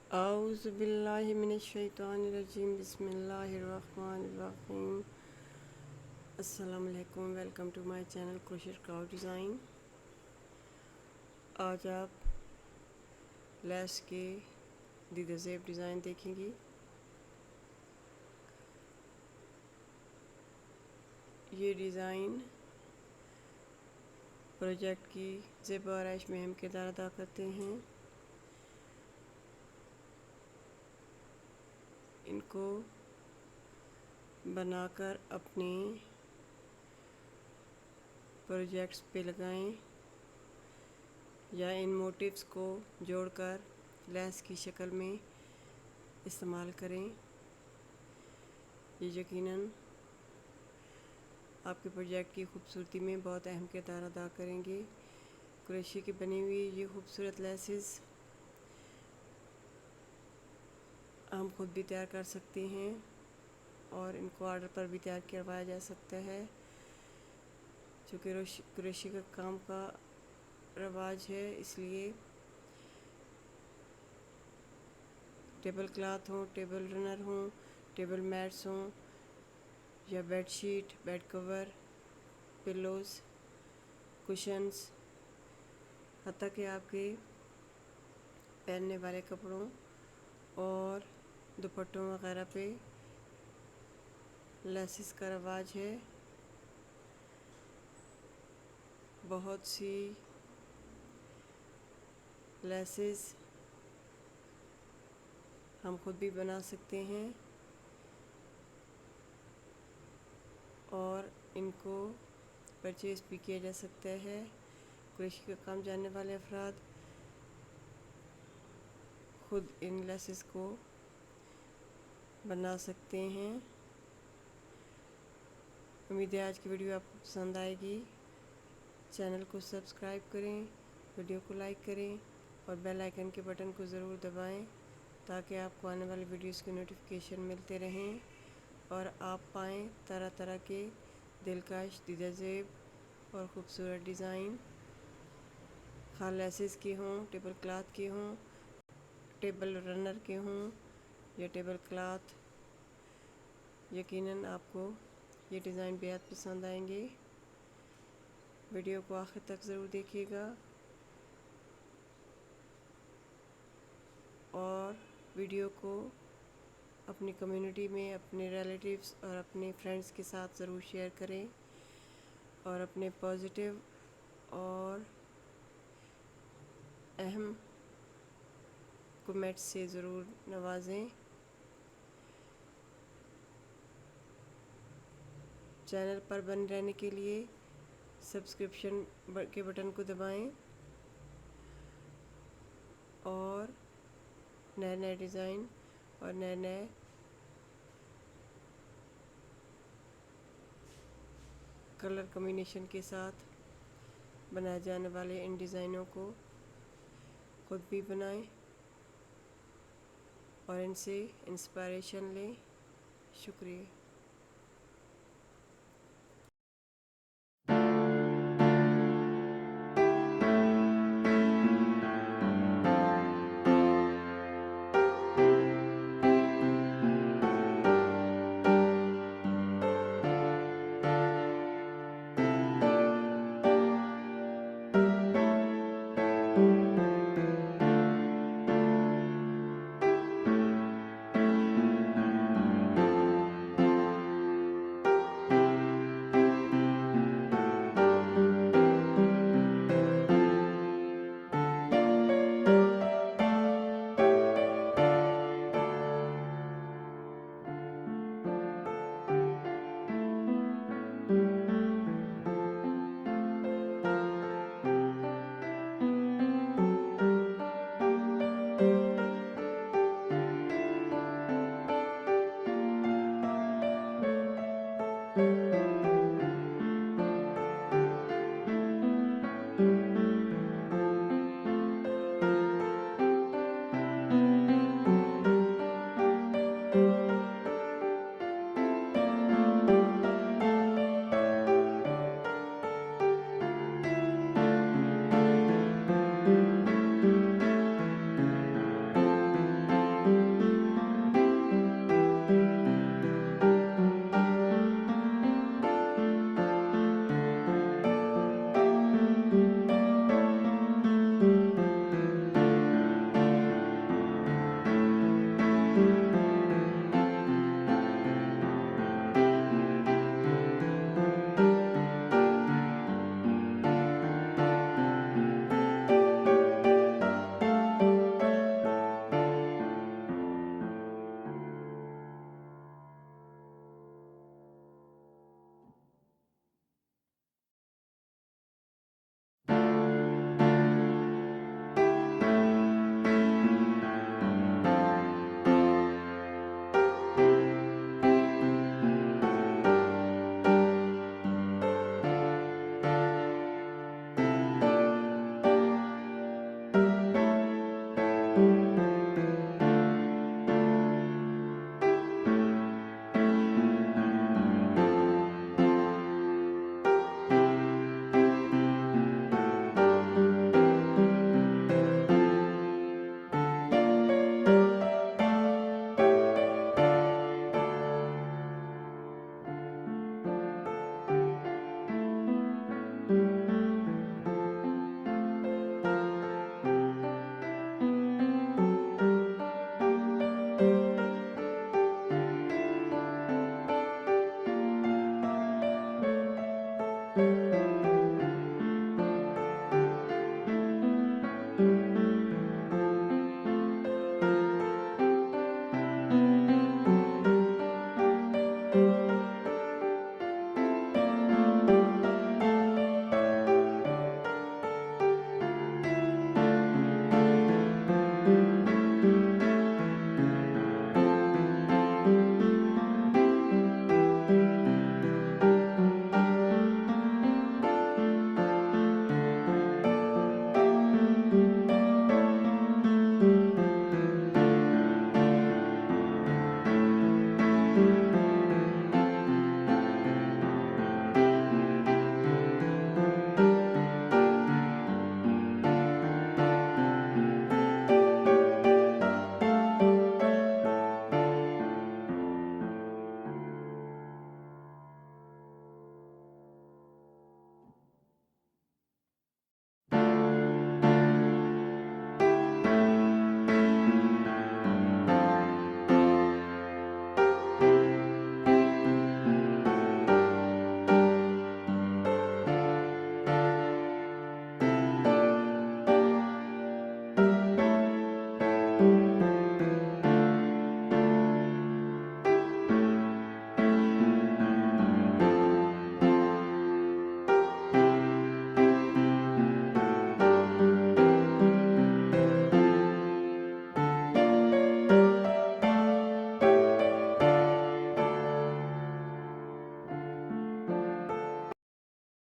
औज़ु बिल्लाहि मिनश्शैतानिर्रजीम बिस्मिल्लाहिर्रहमानिर्रहीम। अस्सलामु अलैकुम, welcome to my channel crochet craft design. आज आप लेस के दीदा ज़ेब डिज़ाइन देखेंगी। ये डिज़ाइन प्रोजेक्ट की ज़ेब आराइश में अहम किरदार अदा करते हैं। इनको बनाकर अपने प्रोजेक्ट्स पे लगाएं या इन मोटिव्स को जोड़कर लेस की शक्ल में इस्तेमाल करें। ये यकीनन आपके प्रोजेक्ट की खूबसूरती में बहुत अहम किरदार अदा करेंगे। क्रोशे की बनी हुई ये खूबसूरत लेसेस हम खुद भी तैयार कर सकते हैं और इनको ऑर्डर पर भी तैयार करवाया जा सकता है। चूँकि क्रोशे का काम का रवाज है, इसलिए टेबल क्लॉथ हो, टेबल रनर हो, टेबल मैट्स हों या bedsheet, bed cover, pillows, cushions, हत्ता कि आपके पहनने वाले कपड़ों और दुपट्टों वगैरह पे लेसेस का रवाज है। बहुत सी लेसेस हम खुद भी बना सकते हैं और इनको परचेज़ भी किया जा सकता है। क्रोशे का काम जानने वाले अफराद खुद इन लेसेस को बना सकते हैं। उम्मीद है आज की वीडियो आपको पसंद आएगी। चैनल को सब्सक्राइब करें, वीडियो को लाइक करें और बेल आइकन के बटन को ज़रूर दबाएं ताकि आपको आने वाली वीडियोस के नोटिफिकेशन मिलते रहें और आप पाएँ तरह तरह के दिलकश दीदा ज़ेब और ख़ूबसूरत डिज़ाइन, खा लेसेस के हों, टेबल क्लॉथ के हों, टेबल रनर के हों या टेबल क्लॉथ। यकीनन आपको ये डिज़ाइन बेहद पसंद आएंगे। वीडियो को आखिर तक ज़रूर देखिएगा और वीडियो को अपनी कम्युनिटी में अपने रिलेटिव्स और अपने फ्रेंड्स के साथ ज़रूर शेयर करें और अपने पॉजिटिव और अहम कमेंट्स से ज़रूर नवाजें। चैनल पर बने रहने के लिए सब्सक्रिप्शन के बटन को दबाएं और नए नए डिज़ाइन और नए नए कलर कॉम्बिनेशन के साथ बनाए जाने वाले इन डिज़ाइनों को खुद भी बनाएं और इनसे इंस्पिरेशन लें। शुक्रिया।